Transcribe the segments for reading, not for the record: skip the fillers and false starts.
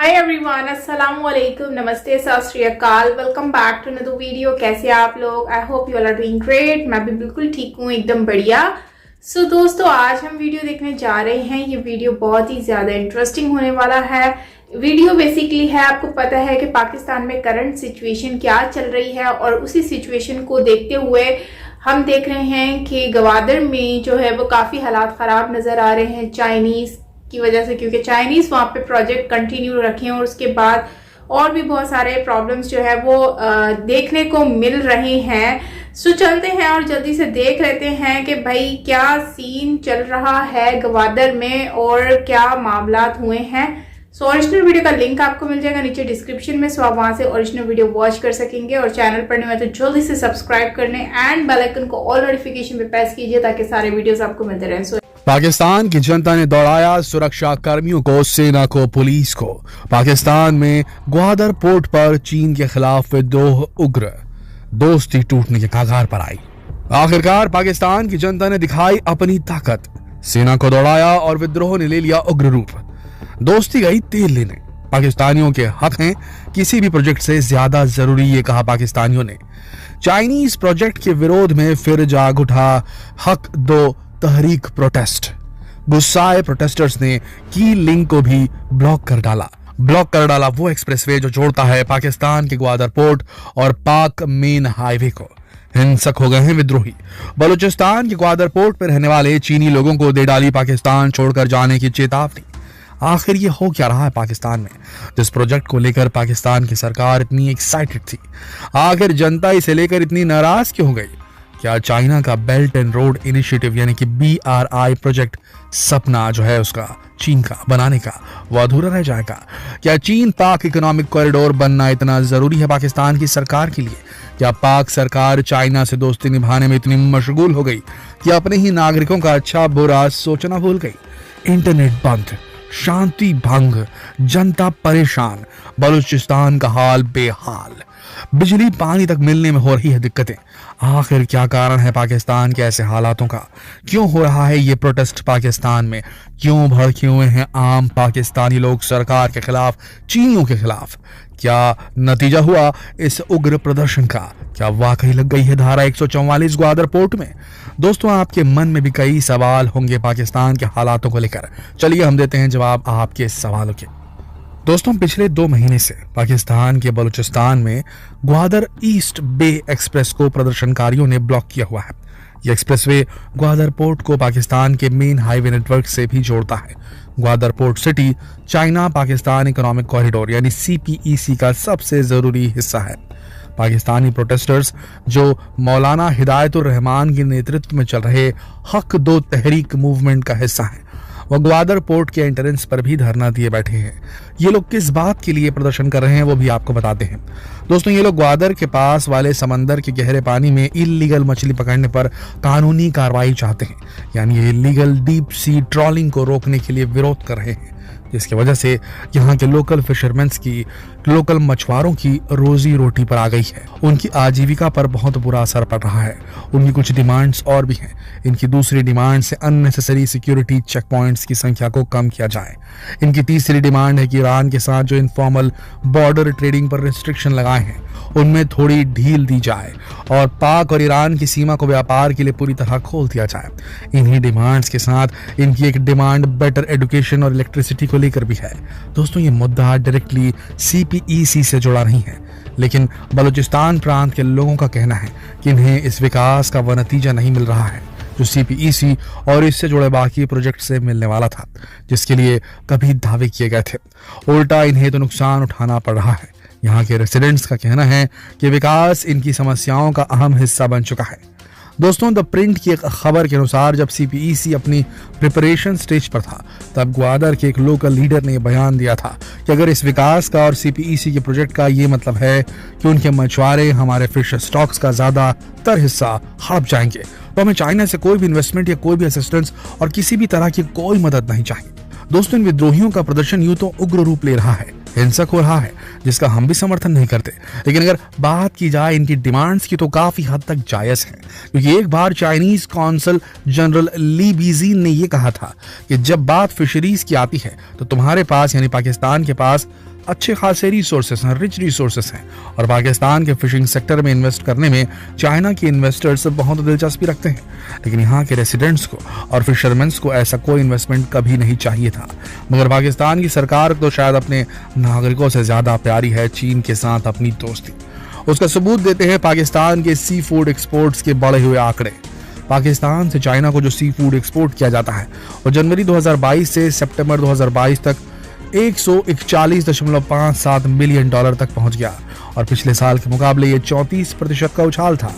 Hi everyone, अस्सलाम वालेकुम, नमस्ते, सत श्री अकाल। Welcome back to another video. कैसे आप लोग? I hope you all are doing great. मैं भी बिल्कुल ठीक हूँ, एकदम बढ़िया। सो दोस्तों, आज हम वीडियो देखने जा रहे हैं। ये वीडियो बहुत ही ज़्यादा इंटरेस्टिंग होने वाला है। वीडियो बेसिकली है, आपको पता है कि पाकिस्तान में करंट सिचुएशन क्या चल रही है और उसी सिचुएशन को देखते हुए हम देख रहे हैं कि गवादर में जो है वो काफ़ी हालात ख़राब नज़र आ रहे हैं चाइनीज़ की वजह से, क्योंकि चाइनीज वहाँ पे प्रोजेक्ट कंटिन्यू रखे हैं और उसके बाद और भी बहुत सारे प्रॉब्लम्स जो है वो देखने को मिल रहे हैं। सो चलते हैं और जल्दी से देख लेते हैं कि भाई क्या सीन चल रहा है गवादर में और क्या मामलात हुए हैं। सो ओरिजिनल वीडियो का लिंक आपको मिल जाएगा नीचे डिस्क्रिप्शन में, सो आप वहां से ओरिजिनल वीडियो वॉच कर सकेंगे। और चैनल पर नहीं तो जल्दी से सब्सक्राइब करने एंड बेल आइकन को ऑल नोटिफिकेशन पे प्रेस कीजिए ताकि सारे वीडियोस आपको मिलते रहें। पाकिस्तान की जनता ने दौड़ाया सुरक्षा कर्मियों को, सेना को, पुलिस को। पाकिस्तान में ग्वादर पोर्ट पर चीन के खिलाफ विद्रोह उग्र, दोस्ती टूटने के कगार पर आई। आखिरकार पाकिस्तान की जनता ने दिखाई अपनी ताकत, सेना को दौड़ाया और विद्रोह ने ले लिया उग्र रूप। दोस्ती गई तेल लेने। पाकिस्तानियों के हक हैं किसी भी प्रोजेक्ट से ज्यादा जरूरी, ये कहा पाकिस्तानियों ने। चाइनीज प्रोजेक्ट के विरोध में फिर जाग उठा हक दो तहरीक प्रोटेस्ट। गुस्साए प्रोटेस्टर्स ने की लिंक को भी ब्लॉक कर डाला वो एक्सप्रेसवे जो जोड़ता है पाकिस्तान के ग्वादर पोर्ट और पाक मेन हाईवे को। हिंसक हो गए हैं विद्रोही। बलूचिस्तान के ग्वादर पोर्ट पर रहने वाले चीनी लोगों को दे डाली पाकिस्तान छोड़कर जाने की चेतावनी। आखिर ये हो क्या रहा है पाकिस्तान में, जिस प्रोजेक्ट को लेकर पाकिस्तान की सरकार इतनी एक्साइटेड थी? आखिर जनता इसे लेकर इतनी नाराज क्यों हो गई? क्या चाइना का बेल्ट एंड रोड इनिशिएटिव यानी कि BRI प्रोजेक्ट, सपना जो है उसका चीन का बनाने का, वो अधूरा रह जाएगा? क्या चीन पाक इकोनॉमिक कॉरिडोर बनना इतना जरूरी है पाकिस्तान की सरकार के लिए? क्या पाक सरकार चाइना से दोस्ती निभाने में इतनी मशगूल हो गई कि अपने ही नागरिकों का अच्छा बुरा सोचना भूल गई? इंटरनेट बंद, शांति भंग, जनता परेशान, बलूचिस्तान का हाल बेहाल, बिजली पानी तक मिलने में हो रही है दिक्कतें। आखिर क्या कारण है पाकिस्तान के ऐसे हालातों का? क्यों हो रहा है ये प्रोटेस्ट पाकिस्तान में? क्यों भड़के हुए हैं आम पाकिस्तानी लोग सरकार के खिलाफ, चीनियों के खिलाफ? क्या नतीजा हुआ इस उग्र प्रदर्शन का? क्या वाकई लग गई है धारा 144 ग्वादर पोर्ट में? दोस्तों, आपके मन में भी कई सवाल होंगे पाकिस्तान के हालातों को लेकर। चलिए हम देते हैं जवाब आपके सवालों के। दोस्तों, पिछले 2 महीने से पाकिस्तान के बलूचिस्तान में ग्वादर ईस्ट बे एक्सप्रेस को प्रदर्शनकारियों ने ब्लॉक किया हुआ है। यह एक्सप्रेसवे ग्वादर पोर्ट को पाकिस्तान के मेन हाईवे नेटवर्क से भी जोड़ता है। Gwadar port city China Pakistan economic corridor यानी CPEC का सबसे जरूरी हिस्सा है। पाकिस्तानी प्रोटेस्टर्स जो मौलाना हिदायतुर रहमान के नेतृत्व में चल रहे हक दो तहरीक मूवमेंट का हिस्सा है, वो ग्वादर पोर्ट के एंट्रेंस पर भी धरना दिए बैठे हैं। ये लोग किस बात के लिए प्रदर्शन कर रहे हैं वो भी आपको बताते हैं। दोस्तों, ये लोग ग्वादर के पास वाले समंदर के गहरे पानी में इल्लीगल मछली पकड़ने पर कानूनी कार्रवाई चाहते हैं, यानी इल्लीगल डीप सी ट्रॉलिंग को रोकने के लिए विरोध कर रहे हैं, जिसकी वजह से यहाँ के लोकल फिशरमैन्स की, लोकल मछुआरों की रोजी रोटी पर आ गई है। उनकी आजीविका पर बहुत बुरा असर पड़ रहा है। उनकी कुछ डिमांड्स और भी हैं। इनकी दूसरी डिमांड से अननेसेसरी सिक्योरिटी चेक पॉइंट्स की संख्या को कम किया जाए। इनकी तीसरी डिमांड है कि ईरान के साथ जो इनफॉर्मल बॉर्डर ट्रेडिंग पर रिस्ट्रिक्शन लगाए हैं उनमें थोड़ी ढील दी जाए और पाक और ईरान की सीमा को व्यापार के लिए पूरी तरह खोल दिया जाए। इन्हीं डिमांड्स के साथ इनकी एक डिमांड बेटर एजुकेशन और इलेक्ट्रिसिटी को लेकर भी है। दोस्तों, ये मुद्दा डायरेक्टली CPEC से जुड़ा नहीं है, लेकिन बलूचिस्तान प्रांत के लोगों का कहना है कि इन्हें इस विकास का वह नतीजा नहीं मिल रहा है जो CPEC और इससे जुड़े बाकी प्रोजेक्ट से मिलने वाला था, जिसके लिए कभी दावे किए गए थे। उल्टा इन्हें तो नुकसान उठाना पड़ रहा है। यहाँ के रेसिडेंट्स का कहना है कि विकास इनकी समस्याओं का अहम हिस्सा बन चुका है। दोस्तों, द प्रिंट की एक खबर के अनुसार जब CPEC अपनी प्रिपरेशन स्टेज पर था, तब ग्वादर के एक लोकल लीडर ने बयान दिया था कि अगर इस विकास का और CPEC के प्रोजेक्ट का ये मतलब है कि उनके मछुआरे हमारे फिश स्टॉक्स का ज्यादातर हिस्सा हड़प जाएंगे, तो हमें चाइना से कोई भी इन्वेस्टमेंट या कोई भी असिस्टेंस और किसी भी तरह की कोई मदद नहीं चाहिए। दोस्तों, इन विद्रोहियों का प्रदर्शन यूं तो उग्र रूप ले रहा है, हिंसक हो रहा है, जिसका हम भी समर्थन नहीं करते, लेकिन अगर बात की जाए इनकी डिमांड्स की तो काफी हद तक जायज है। क्योंकि एक बार चाइनीज कौंसल जनरल ली बीजीन ने यह कहा था कि जब बात फिशरीज की आती है तो तुम्हारे पास यानी पाकिस्तान के पास अच्छे खासे रिसोर्सेस हैं, रिच रिसोर्सेस हैं, और पाकिस्तान के फिशिंग सेक्टर में इन्वेस्ट करने में चाइना के इन्वेस्टर्स बहुत दिलचस्पी रखते हैं। लेकिन यहाँ के रेसिडेंट्स को और फिशरमैन्स को ऐसा कोई इन्वेस्टमेंट कभी नहीं चाहिए था। मगर पाकिस्तान की सरकार तो शायद अपने नागरिकों से ज़्यादा प्यारी है चीन के साथ अपनी दोस्ती। उसका सबूत देते हैं पाकिस्तान के सी फूड एक्सपोर्ट्स के बढ़े हुए आंकड़े। पाकिस्तान से चाइना को जो सी फूड एक्सपोर्ट किया जाता है और जनवरी 2022 से सितंबर 2022 तक 141.57 मिलियन डॉलर तक पहुंच गया, और पिछले साल के मुकाबले ये 34% का उछाल था।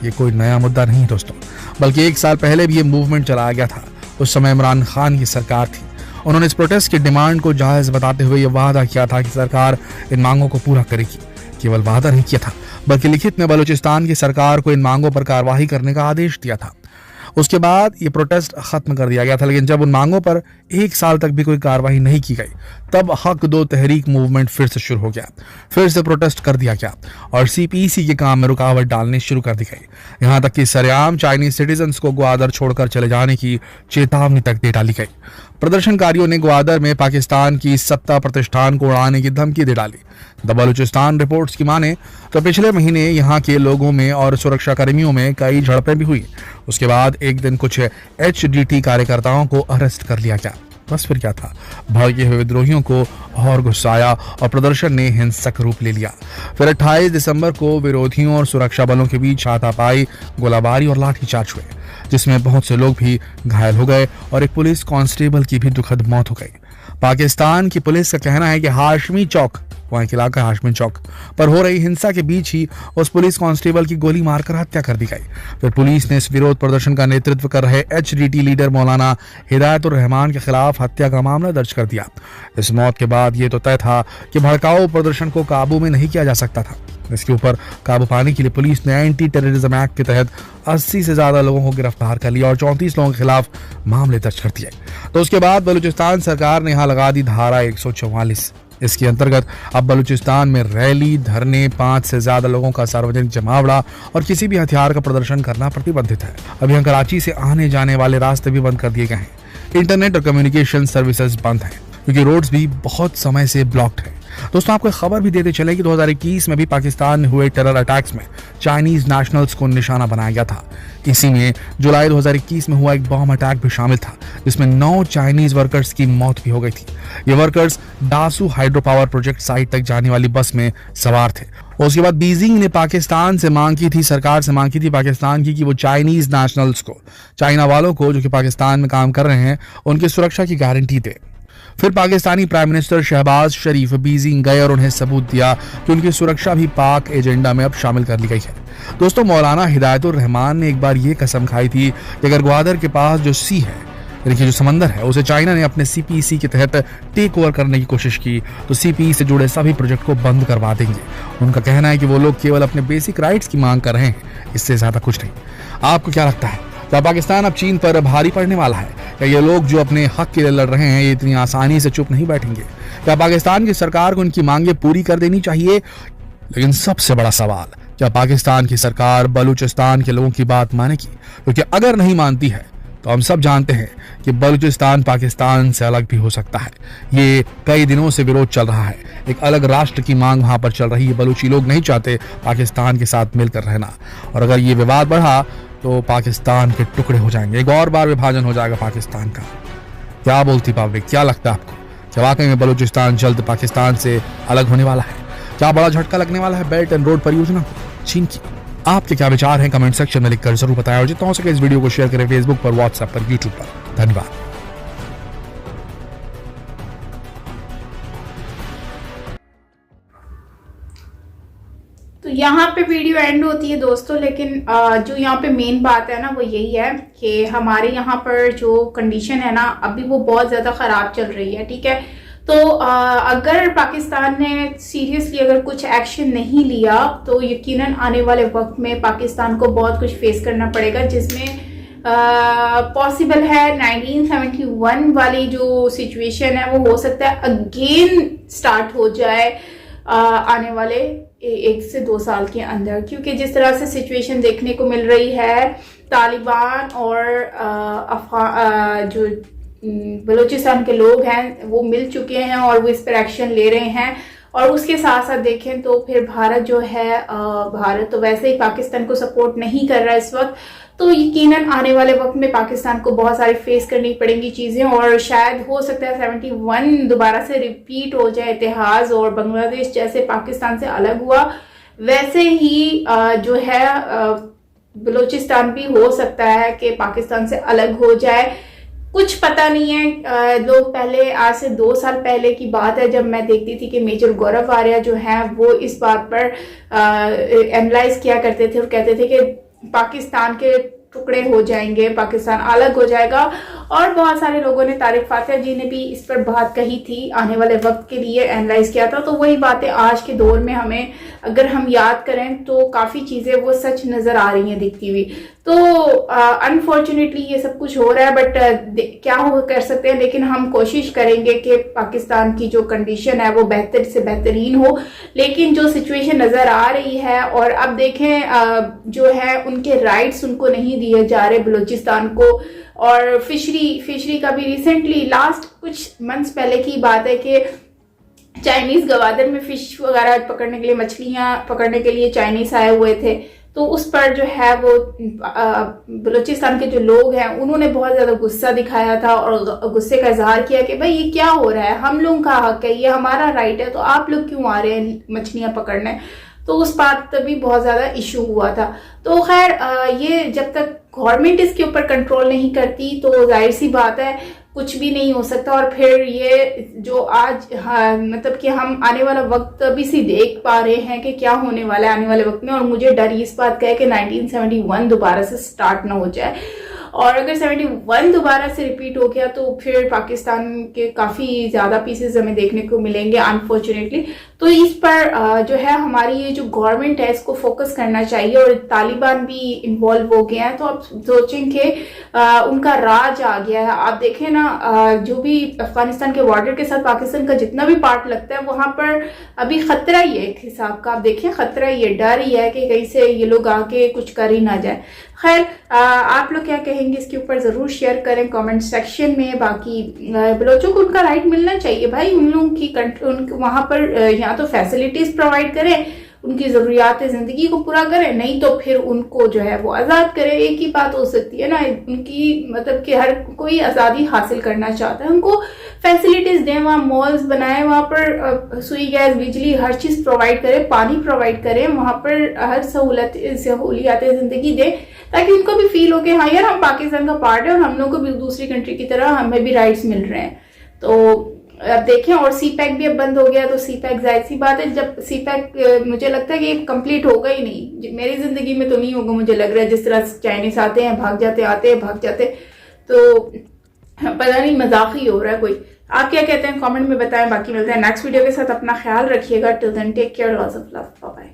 ये कोई नया मुद्दा नहीं दोस्तों, बल्कि एक साल पहले भी ये मूवमेंट चलाया गया था। उस समय इमरान खान की सरकार थी। उन्होंने इस प्रोटेस्ट की डिमांड को जायज बताते हुए ये वादा किया था कि सरकार इन मांगों को पूरा करेगी। केवल वादा नहीं किया था, बल्कि लिखित में बलूचिस्तान की सरकार को इन मांगों पर कार्रवाई करने का आदेश दिया था। उसके बाद ये प्रोटेस्ट खत्म कर दिया गया था, लेकिन जब उन मांगों पर एक साल तक भी कोई कार्रवाई नहीं की गई, तब हक दो तहरीक मूवमेंट फिर से शुरू हो गया। फिर से प्रोटेस्ट कर दिया गया और सीपीसी के काम में रुकावट डालनी शुरू कर दी गई। यहाँ तक कि सरेआम चाइनीज सिटीजन्स को ग्वादर छोड़कर चले जाने की चेतावनी तक दे डाली गई। प्रदर्शनकारियों ने ग्वादर में पाकिस्तान की सत्ता प्रतिष्ठान को उड़ाने की धमकी दे डाली। द बलूचिस्तान रिपोर्ट्स की माने तो पिछले महीने यहाँ के लोगों में और सुरक्षा कर्मियों में कई झड़पें भी हुई। उसके बाद एक दिन कुछ HDT कार्यकर्ताओं को अरेस्ट कर लिया गया। बस फिर क्या था, भड़के हुए विद्रोहियों को और गुस्साया और प्रदर्शन ने हिंसक रूप ले लिया। फिर 28 दिसंबर को विरोधियों और सुरक्षा बलों के बीच हाथापाई, गोलाबारी और लाठीचार्ज हुए, जिसमें बहुत से लोग भी घायल हो गए और एक पुलिस कांस्टेबल की भी दुखद मौत हो गई। पाकिस्तान की पुलिस का कहना है कि हाशमी चौक, वहाँ एक इलाका हाशमी चौक पर हो रही हिंसा के बीच ही उस पुलिस कांस्टेबल की गोली मारकर हत्या कर दी गई। फिर पुलिस ने इस विरोध प्रदर्शन का नेतृत्व कर रहे HDT लीडर मौलाना हिदायतुर रहमान के खिलाफ हत्या का मामला दर्ज कर दिया। इस मौत के बाद ये तो तय था कि भड़काऊ प्रदर्शन को काबू में नहीं किया जा सकता था। इसके ऊपर काबू पाने के लिए पुलिस ने एंटी टेररिज्म एक्ट के तहत 80 से ज्यादा लोगों को गिरफ्तार कर लिया और 34 लोगों के खिलाफ मामले दर्ज कर दिए। तो उसके बाद बलूचिस्तान सरकार ने यहाँ लगा दी धारा 144। इसके अंतर्गत अब बलूचिस्तान में रैली, धरने, 5 से ज्यादा लोगों का सार्वजनिक जमावड़ा और किसी भी हथियार का प्रदर्शन करना प्रतिबंधित है। अब यहाँ कराची से आने जाने वाले रास्ते भी बंद कर दिए गए हैं। इंटरनेट और कम्युनिकेशन सर्विसेज बंद हैं, क्योंकि रोड्स भी बहुत समय से ब्लॉक्ड हैं। दोस्तों, आपको खबर भी देते चले कि 2021 में भी पाकिस्तान में हुए टेरर अटैक्स में चाइनीज नेशनल्स को निशाना बनाया गया था। इसी में जुलाई 2021 में हुआ एक बॉम्ब अटैक भी शामिल था, जिसमें 9 चाइनीज वर्कर्स की मौत भी हो गई थी। ये workers Dasu hydro power project site तक जाने वाली बस में सवार थे। उसके बाद बीजिंग ने पाकिस्तान से मांग की थी, सरकार से मांग की थी पाकिस्तान की, कि वो चाइनीज नेशनल्स को, चाइना वालों को जो कि पाकिस्तान में काम कर रहे हैं, उनकी सुरक्षा की गारंटी दे। फिर पाकिस्तानी प्राइम मिनिस्टर शहबाज शरीफ बीजिंग गए और उन्हें सबूत दिया कि उनकी सुरक्षा भी पाक एजेंडा में अब शामिल कर ली गई है। दोस्तों, मौलाना हिदायतुर रहमान ने एक बार ये कसम खाई थी कि अगर ग्वादर के पास जो सी है, यानी कि जो समंदर है, उसे चाइना ने अपने CPC के तहत टेक ओवर करने की कोशिश की तो CPE से जुड़े सभी प्रोजेक्ट को बंद करवा देंगे। उनका कहना है कि वो लोग केवल अपने बेसिक राइट्स की मांग कर रहे हैं, इससे ज्यादा कुछ नहीं। आपको क्या लगता है, क्या पाकिस्तान अब चीन पर भारी पड़ने वाला है? क्या ये लोग जो अपने हक के लिए लड़ रहे हैं, ये इतनी आसानी से चुप नहीं बैठेंगे? क्या पाकिस्तान की सरकार को इनकी मांगे पूरी कर देनी चाहिए? लेकिन सबसे बड़ा सवाल, क्या पाकिस्तान की सरकार बलूचिस्तान के लोगों की बात मानेगी? क्योंकि अगर नहीं मानती है तो हम सब जानते हैं कि बलूचिस्तान पाकिस्तान से अलग भी हो सकता है। ये कई दिनों से विरोध चल रहा है, एक अलग राष्ट्र की मांग वहां पर चल रही है। बलूची लोग नहीं चाहते पाकिस्तान के साथ मिलकर रहना, और अगर ये विवाद बढ़ा तो पाकिस्तान के टुकड़े हो जाएंगे, एक और बार विभाजन हो जाएगा पाकिस्तान का। क्या बोलती पब्लिक, क्या लगता है आपको, क्या वाकई में बलूचिस्तान जल्द पाकिस्तान से अलग होने वाला है? क्या बड़ा झटका लगने वाला है बेल्ट एंड रोड परियोजना को चीन की? आपके क्या विचार हैं कमेंट सेक्शन में लिखकर जरूर बताएं, और जितना हो सके इस वीडियो को शेयर करें फेसबुक पर, व्हाट्सएप पर, यूट्यूब पर। धन्यवाद। तो यहाँ पे वीडियो एंड होती है दोस्तों, लेकिन जो यहाँ पे मेन बात है ना वो यही है कि हमारे यहाँ पर जो कंडीशन है ना अभी वो बहुत ज़्यादा ख़राब चल रही है। ठीक है, तो अगर पाकिस्तान ने सीरियसली अगर कुछ एक्शन नहीं लिया तो यकीनन आने वाले वक्त में पाकिस्तान को बहुत कुछ फेस करना पड़ेगा, जिसमें पॉसिबल है 1971 वाली जो सिचुएशन है वो हो सकता है अगेन स्टार्ट हो जाए आने वाले 1 से 2 साल के अंदर, क्योंकि जिस तरह से सिचुएशन देखने को मिल रही है तालिबान और जो बलूचिस्तान के लोग हैं वो मिल चुके हैं और वो इस पर एक्शन ले रहे हैं। और उसके साथ साथ देखें तो फिर भारत जो है भारत तो वैसे ही पाकिस्तान को सपोर्ट नहीं कर रहा है इस वक्त, तो यकीनन आने वाले वक्त में पाकिस्तान को बहुत सारी फेस करनी पड़ेंगी चीज़ें और शायद हो सकता है 71 दोबारा से रिपीट हो जाए इतिहास और बांग्लादेश जैसे पाकिस्तान से अलग हुआ वैसे ही जो है बलूचिस्तान भी हो सकता है कि पाकिस्तान से अलग हो जाए। कुछ पता नहीं है। लोग पहले आज से 2 साल पहले की बात है जब मैं देखती थी कि मेजर गौरव आर्या जो है वो इस बात पर एनालाइज किया करते थे और कहते थे कि पाकिस्तान के टुकड़े हो जाएंगे, पाकिस्तान अलग हो जाएगा। और बहुत सारे लोगों ने तारिक फातिहा जी ने भी इस पर बात कही थी, आने वाले वक्त के लिए एनालाइज किया था। तो वही बातें आज के दौर में हमें अगर हम याद करें तो काफ़ी चीज़ें वो सच नज़र आ रही हैं दिखती हुई। तो अनफॉर्चुनेटली ये सब कुछ हो रहा है, बट क्या हो कर सकते हैं, लेकिन हम कोशिश करेंगे कि पाकिस्तान की जो कंडीशन है वो बेहतर से बेहतरीन हो। लेकिन जो सिचुएशन नज़र आ रही है और अब देखें जो है उनके राइट्स उनको नहीं दिए जा रहे बलूचिस्तान को। और फिशरी का भी रिसेंटली लास्ट कुछ मंथ्स पहले की बात है कि चाइनीज गवादर में फिश वगैरह पकड़ने के लिए, मछलियां पकड़ने के लिए चाइनीज आए हुए थे। तो उस पर जो है वो बलूचिस्तान के जो लोग हैं उन्होंने बहुत ज्यादा गुस्सा दिखाया था और गुस्से का इजहार किया कि भाई ये क्या हो रहा है, हम लोगों का हक है, ये हमारा राइट है, तो आप लोग क्यों आ रहे हैं मछलियां पकड़ने। तो उस बात तभी बहुत ज्यादा इशू हुआ था। तो खैर ये जब तक गवर्नमेंट इसके ऊपर कंट्रोल नहीं करती तो जाहिर सी बात है कुछ भी नहीं हो सकता। और फिर ये जो आज मतलब कि हम आने वाला वक्त अभी से देख पा रहे हैं कि क्या होने वाला है आने वाले वक्त में। और मुझे डर इस बात का है कि 1971 दोबारा से स्टार्ट ना हो जाए। और अगर 71 दोबारा से रिपीट हो गया तो फिर पाकिस्तान के काफ़ी ज़्यादा पीसेस हमें देखने को मिलेंगे अनफॉर्चुनेटली। तो इस पर जो है हमारी ये जो गवर्नमेंट है इसको फोकस करना चाहिए। और तालिबान भी इन्वॉल्व हो गया है, तो आप सोचें कि उनका राज आ गया है। आप देखें ना जो भी अफगानिस्तान के बॉर्डर के साथ पाकिस्तान का जितना भी पार्ट लगता है वहाँ पर अभी खतरा ही है एक हिसाब का। आप देखिए खतरा ही है, डर ही है कि कहीं से ये लोग आके कुछ कर ही ना जाए। खैर आप लोग क्या कहेंगे इसके ऊपर ज़रूर शेयर करें कमेंट सेक्शन में। बाकी बलोचों को उनका राइट मिलना चाहिए भाई। उन लोगों की वहाँ पर या तो फैसिलिटीज़ प्रोवाइड करें, उनकी ज़रूरियात ज़िंदगी को पूरा करें, नहीं तो फिर उनको जो है वो आज़ाद करें। एक ही बात हो सकती है ना, उनकी मतलब कि हर कोई आज़ादी हासिल करना चाहता है, उनको फैसिलिटीज़ दें, वहाँ मॉल्स बनाएं, वहाँ पर सुई गैस बिजली हर चीज़ प्रोवाइड करें, पानी प्रोवाइड करें, वहाँ पर हर सहूलियात ज़िंदगी दें ताकि उनको भी फील हो कि हाँ यार हम पाकिस्तान का पार्ट है और हम लोग को भी दूसरी कंट्री की तरह हमें भी राइट्स मिल रहे हैं। तो अब देखें, और सी पैक भी अब बंद हो गया, तो सी पैक जाहिर सी बात है जब सी पैक मुझे लगता है कि कंप्लीट होगा ही नहीं, मेरी जिंदगी में तो नहीं होगा मुझे लग रहा है। जिस तरह चाइनीज आते हैं भाग जाते, आते हैं भाग जाते, तो पता नहीं मजाक ही हो रहा है कोई। आप क्या कहते हैं कमेंट में बताएं। बाकी मिलते हैं नेक्स्ट वीडियो के साथ, अपना ख्याल रखिएगा। Till then take care, lots of love, bye bye.